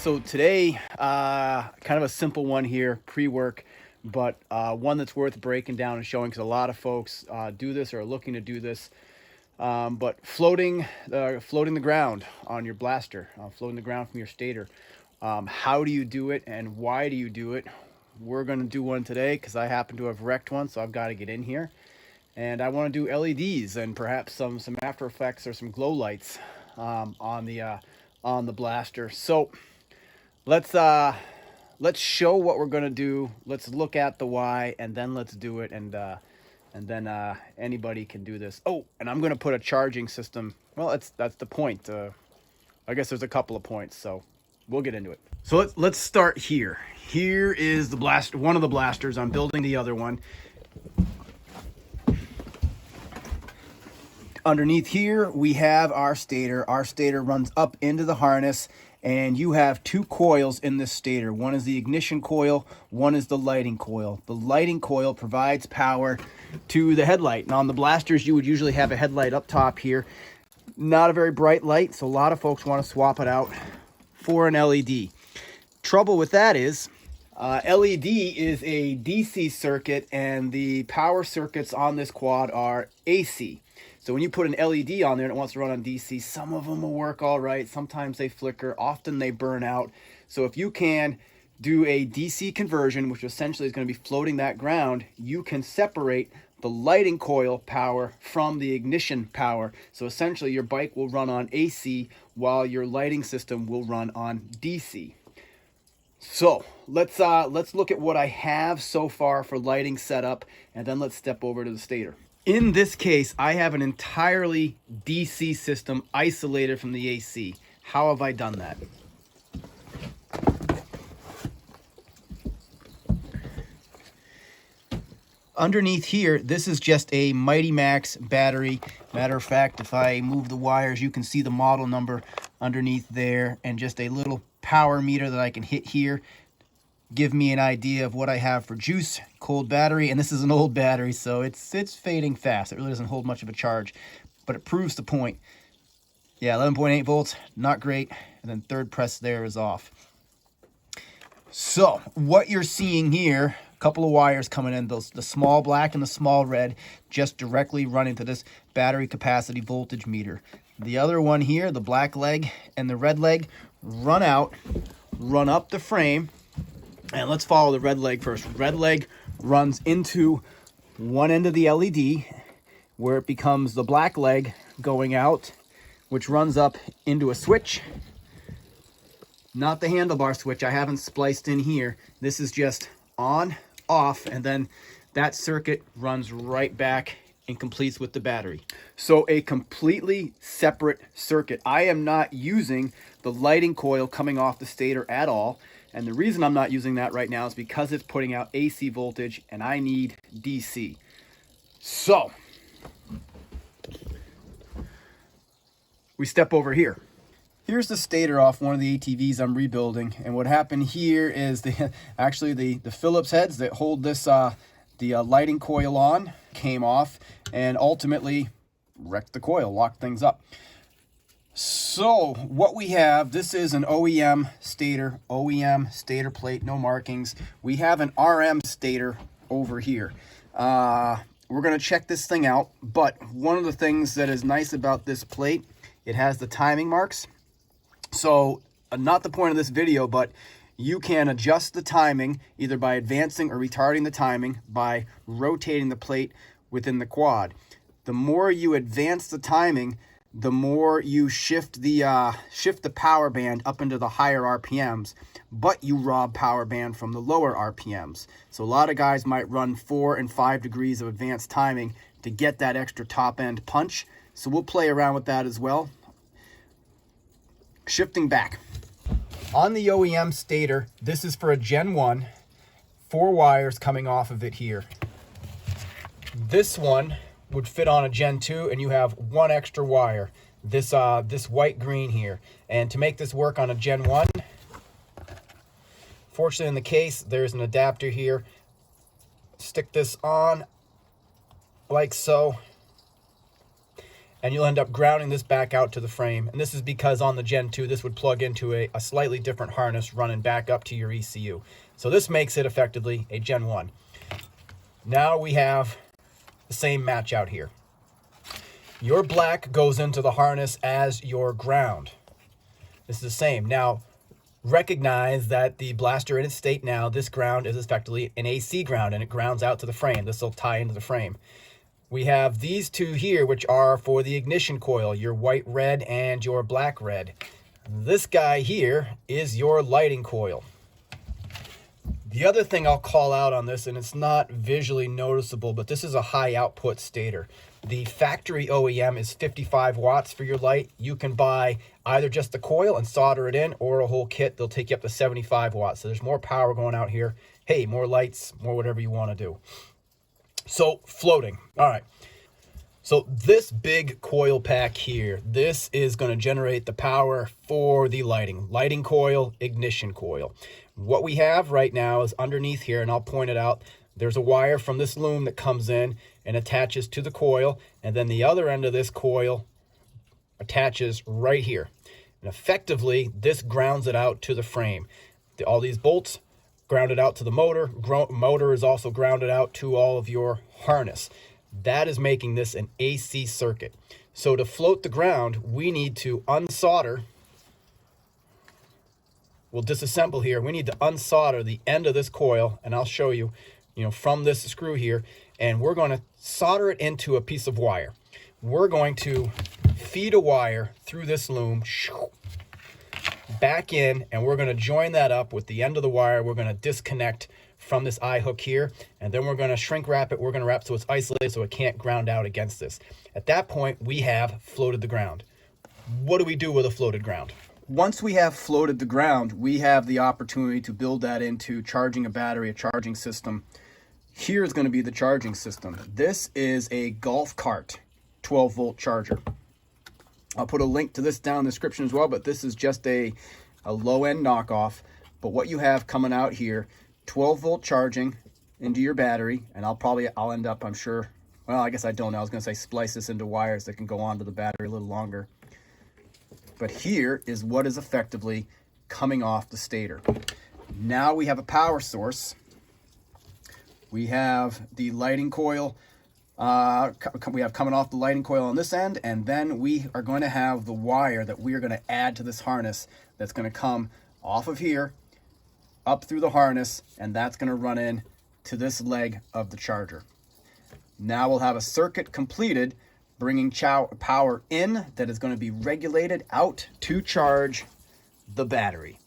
So today, kind of a simple one here, pre-work, but one that's worth breaking down and showing because a lot of folks do this or are looking to do this. But floating the ground on your blaster, floating the ground from your stator. How do you do it and why do you do it? We're going to do one today because I happen to have wrecked one, so I've got to get in here. And I want to do LEDs and perhaps some After Effects or some glow lights on the blaster. So let's show what we're going to do. Let's look at the why, and then let's do it. And then anybody can do this. Oh, and I'm going to put a charging system. Well, that's the point. I guess there's a couple of points, so we'll get into it. So let's start here. Here is the blaster, one of the blasters. I'm building the other one. Underneath here, we have our stator. Our stator runs up into the harness, and you have two coils in this stator. One is the ignition coil, one is the lighting coil. The lighting coil provides power to the headlight. And on the blasters, you would usually have a headlight up top here. Not a very bright light, so a lot of folks want to swap it out for an LED. Trouble with that is, LED is a DC circuit, and the power circuits on this quad are AC. So when you put an LED on there and it wants to run on DC, some of them will work all right. Sometimes they flicker. Often they burn out. So if you can do a DC conversion, which essentially is going to be floating that ground, you can separate the lighting coil power from the ignition power. So essentially your bike will run on AC while your lighting system will run on DC. So let's look at what I have so far for lighting setup, and then let's step over to the stator. In this case, I have an entirely DC system isolated from the AC. How have I done that? Underneath here, this is just a Mighty Max battery. Matter of fact, if I move the wires, you can see the model number underneath there, and just a little power meter that I can hit here. Give me an idea of what I have for juice. Cold battery, and this is an old battery, so it's fading fast. It really doesn't hold much of a charge, but it proves the point. Yeah, 11.8 volts, not great. And then third press there is off. So what you're seeing here, a couple of wires coming in, the small black and the small red, just directly running to this battery capacity voltage meter. The other one here, the black leg and the red leg, run out, run up the frame. And let's follow the red leg first. Red leg runs into one end of the LED, where it becomes the black leg going out, which runs up into a switch. Not the handlebar switch. I haven't spliced in here. This is just on, off, and then that circuit runs right back and completes with the battery. So a completely separate circuit. I am not using the lighting coil coming off the stator at all. And the reason I'm not using that right now is because it's putting out AC voltage and I need DC. So we step over here. Here's the stator off one of the ATVs I'm rebuilding. And what happened here is actually the Phillips heads that hold this the lighting coil on came off and ultimately wrecked the coil, locked things up. So what we have, this is an OEM stator plate, no markings. We have an RM stator over here. We're going to check this thing out, but one of the things that is nice about this plate, it has the timing marks. So not the point of this video, but you can adjust the timing either by advancing or retarding the timing by rotating the plate within the quad. The more you advance the timing, the more you shift the power band up into the higher RPMs, but you rob power band from the lower RPMs. So a lot of guys might run 4 and 5 degrees of advanced timing to get that extra top end punch. So we'll play around with that as well. Shifting back. On the OEM stator, this is for a Gen 1, 4 wires coming off of it here. This one would fit on a Gen 2, and you have 1 extra wire, this white green here. And to make this work on a Gen 1, fortunately in the case, there's an adapter here. Stick this on like so, and you'll end up grounding this back out to the frame. And this is because on the Gen 2, this would plug into a slightly different harness running back up to your ECU. So this makes it effectively a Gen 1. Now we have the same match out here. Your black goes into the harness as your ground. This is the same. Now, recognize that the Blaster in its state now, this ground is effectively an AC ground, and it grounds out to the frame. This will tie into the frame. We have these two here, which are for the ignition coil, your white red and your black red. This guy here is your lighting coil. The other thing I'll call out on this, and it's not visually noticeable, but this is a high output stator. The factory OEM is 55 watts for your light. You can buy either just the coil and solder it in, or a whole kit. They'll take you up to 75 watts. So there's more power going out here. Hey, more lights, more whatever you want to do. So floating. All right. So this big coil pack here, this is going to generate the power for the lighting coil, ignition coil. What we have right now is underneath here, and I'll point it out, there's a wire from this loom that comes in and attaches to the coil, and then the other end of this coil attaches right here. And effectively, this grounds it out to the frame. All these bolts grounded out to the motor. Motor is also grounded out to all of your harness. That is making this an AC circuit. So to float the ground, we need to unsolder. We'll disassemble here. We need to unsolder the end of this coil, and I'll show you, from this screw here, and we're going to solder it into a piece of wire. We're going to feed a wire through this loom, back in, and we're going to join that up with the end of the wire. We're going to disconnect from this eye hook here, and then we're going to shrink wrap it. We're going to wrap so it's isolated so it can't ground out against this. At that point, we have floated the ground. What do we do with a floated ground? Once we have floated the ground, we have the opportunity to build that into charging a battery, a charging system. Here is going to be the charging system. This is a golf cart 12-volt charger. I'll put a link to this down in the description as well, but this is just a low-end knockoff. But what you have coming out here, 12-volt charging into your battery, and I'll end up, I'm sure, well, I guess I don't know. I was going to say splice this into wires that can go onto the battery a little longer. But here is what is effectively coming off the stator. Now we have a power source. We have the lighting coil. We have coming off the lighting coil on this end, and then we are going to have the wire that we are going to add to this harness that's going to come off of here, up through the harness, and that's going to run in to this leg of the charger. Now we'll have a circuit completed, bringing power in that is going to be regulated out to charge the battery.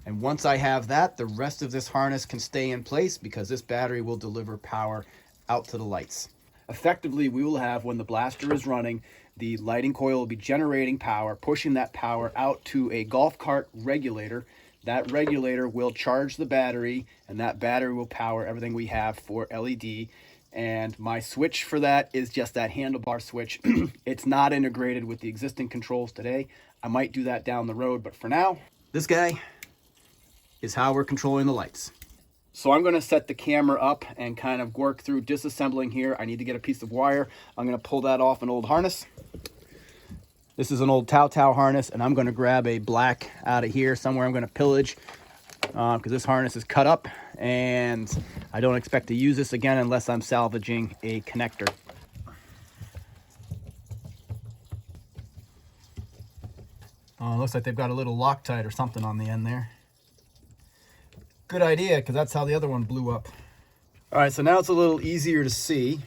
And once I have that, the rest of this harness can stay in place because this battery will deliver power out to the lights. Effectively, we will have, when the Blaster is running, the lighting coil will be generating power, pushing that power out to a golf cart regulator. That regulator will charge the battery, and that battery will power everything we have for LED. And my switch for that is just that handlebar switch. It's not integrated with the existing controls today. I might do that down the road, but for now, this guy is how we're controlling the lights. So I'm going to set the camera up and kind of work through disassembling here. I need to get a piece of wire. I'm going to pull that off an old harness. This is an old Tau harness, and I'm going to grab a black out of here somewhere. I'm going to pillage because this harness is cut up, and I don't expect to use this again unless I'm salvaging a connector. Oh, looks like they've got a little Loctite or something on the end there. Good idea, because that's how the other one blew up. All right, so now it's a little easier to see.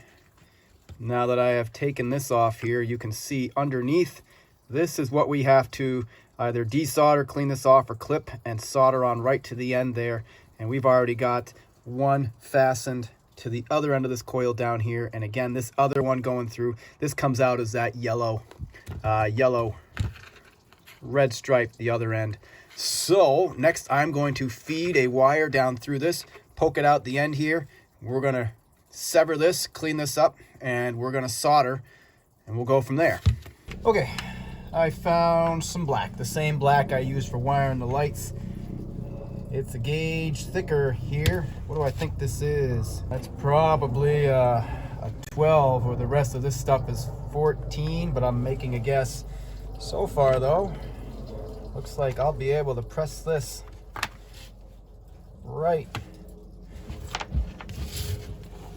Now that I have taken this off here, you can see underneath, this is what we have to either desolder, clean this off, or clip and solder on right to the end there. And we've already got one fastened to the other end of this coil down here. And again, this other one going through, this comes out as that yellow red stripe, the other end. So next I'm going to feed a wire down through this, poke it out the end here. We're going to sever this, clean this up, and we're going to solder, and we'll go from there. Okay, I found some black, the same black I used for wiring the lights. It's a gauge thicker here. What do I think this is? That's probably a 12, or the rest of this stuff is 14, but I'm making a guess. So far though, looks like I'll be able to press this right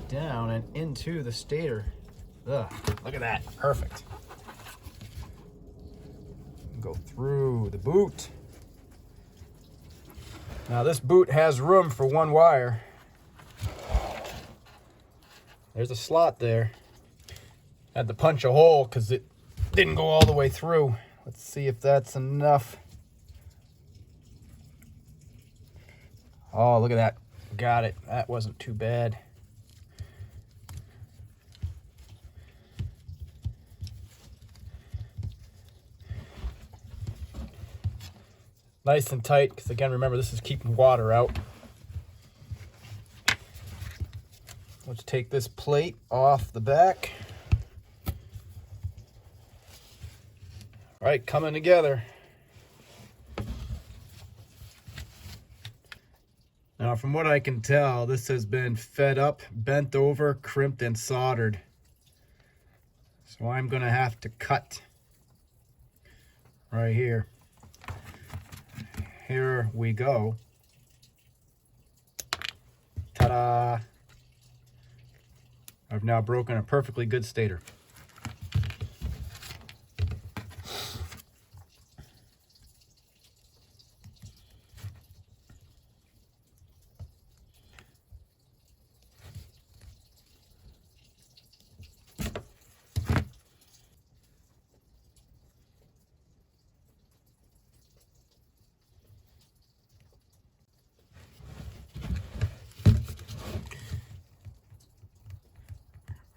down and into the stator. Ugh, look at that, perfect. Go through the boot. Now this boot has room for one wire. There's a slot there. Had to punch a hole because it didn't go all the way through. Let's see if that's enough. Oh, look at that. Got it. That wasn't too bad. Nice and tight, because again, remember, this is keeping water out. Let's take this plate off the back. All right, coming together. Now, from what I can tell, this has been fed up, bent over, crimped, and soldered. So I'm going to have to cut right here. Here we go. Ta-da! I've now broken a perfectly good stator.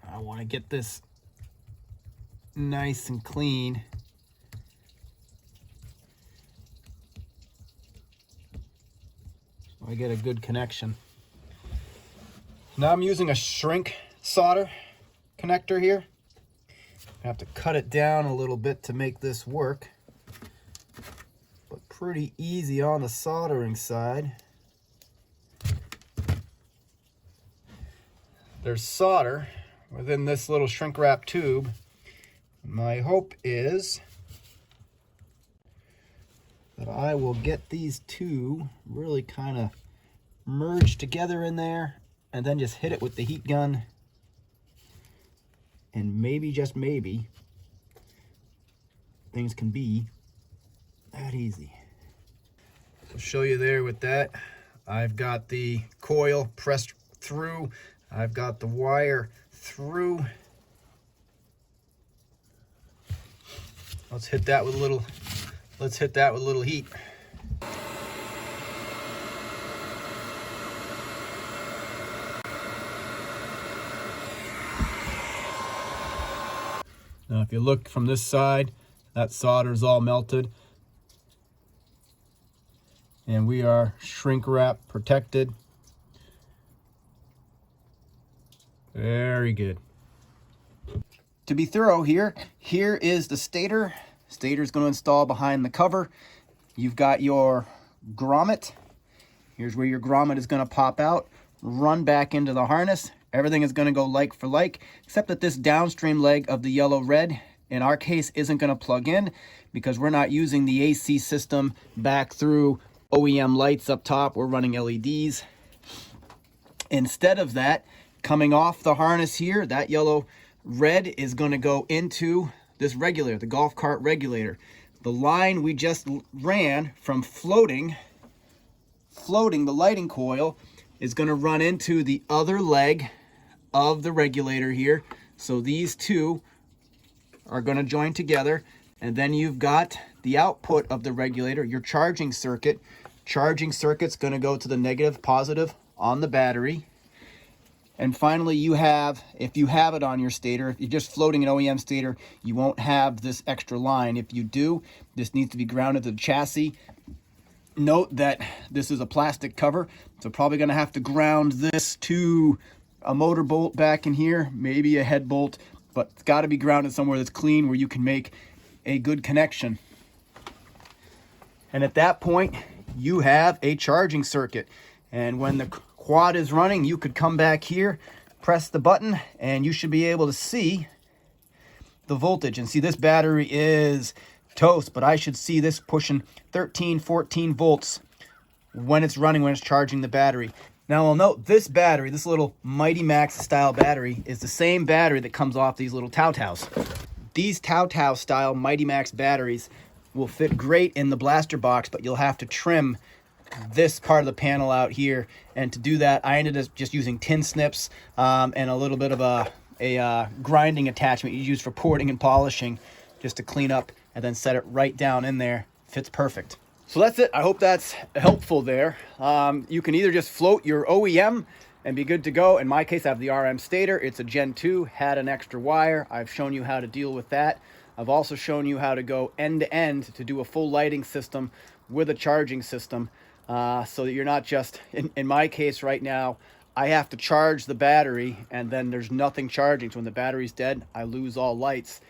I want to get this nice and clean. So I get a good connection. Now I'm using a shrink solder connector here. I have to cut it down a little bit to make this work, but pretty easy on the soldering side. There's solder within this little shrink wrap tube. My hope is that I will get these two really kind of merged together in there, and then just hit it with the heat gun, and maybe, just maybe, things can be that easy. I'll show you there with that. I've got the coil pressed through. I've got the wire through. Let's hit that with a little heat. Now if you look from this side, that solder is all melted. And we are shrink wrap protected. Very good. To be thorough here is the stator. Stator's going to install behind the cover. You've got your grommet. Here's where your grommet is going to pop out, run back into the harness. Everything is going to go like for like, except that this downstream leg of the yellow red, in our case, isn't going to plug in because we're not using the AC system back through OEM lights up top. We're running LEDs. Instead of that, coming off the harness here, that yellow red is going to go into this regulator, the golf cart regulator. The line we just ran from floating the lighting coil is going to run into the other leg of the regulator here. So these two are going to join together, and then you've got the output of the regulator, your charging circuit. Charging circuit's going to go to the negative, positive on the battery. And finally, you have, if you have it on your stator, if you're just floating an OEM stator, you won't have this extra line. If you do, this needs to be grounded to the chassis. Note that this is a plastic cover, so probably going to have to ground this to a motor bolt back in here, maybe a head bolt, but it's got to be grounded somewhere that's clean where you can make a good connection. And at that point, you have a charging circuit. And when the quad is running, you could come back here, press the button and you should be able to see the voltage. And see, this battery is toast, but I should see this pushing 13, 14 volts when it's running, when it's charging the battery. Now I'll note this battery, this little Mighty Max style battery, is the same battery that comes off these little Taos. These Tao style Mighty Max batteries will fit great in the Blaster box, but you'll have to trim this part of the panel out here. And to do that, I ended up just using tin snips and a little bit of a grinding attachment you use for porting and polishing, just to clean up and then set it right down in there. Fits perfect. So that's it. I hope that's helpful there. You can either just float your OEM and be good to go. In my case, I have the RM Stator. It's a Gen 2, had an extra wire. I've shown you how to deal with that. I've also shown you how to go end to end to do a full lighting system with a charging system, so that you're not just, in my case right now, I have to charge the battery and then there's nothing charging. So when the battery's dead, I lose all lights.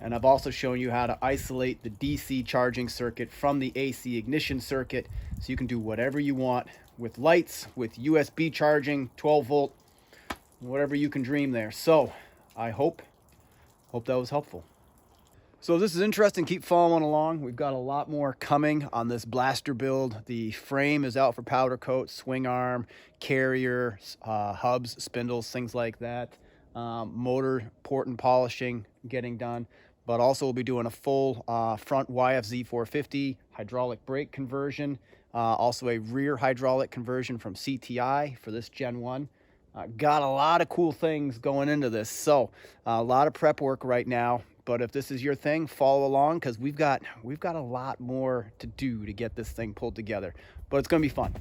And I've also shown you how to isolate the DC charging circuit from the AC ignition circuit, so you can do whatever you want with lights, with USB charging, 12 volt, whatever you can dream there. So I hope that was helpful. So if this is interesting, keep following along. We've got a lot more coming on this Blaster build. The frame is out for powder coat, swing arm, carrier, hubs, spindles, things like that. Motor port and polishing getting done, but also we'll be doing a full front YFZ 450 hydraulic brake conversion, also a rear hydraulic conversion from CTI for this Gen 1. Got a lot of cool things going into this, so a lot of prep work right now. But if this is your thing, follow along, because we've got a lot more to do to get this thing pulled together. But it's going to be fun.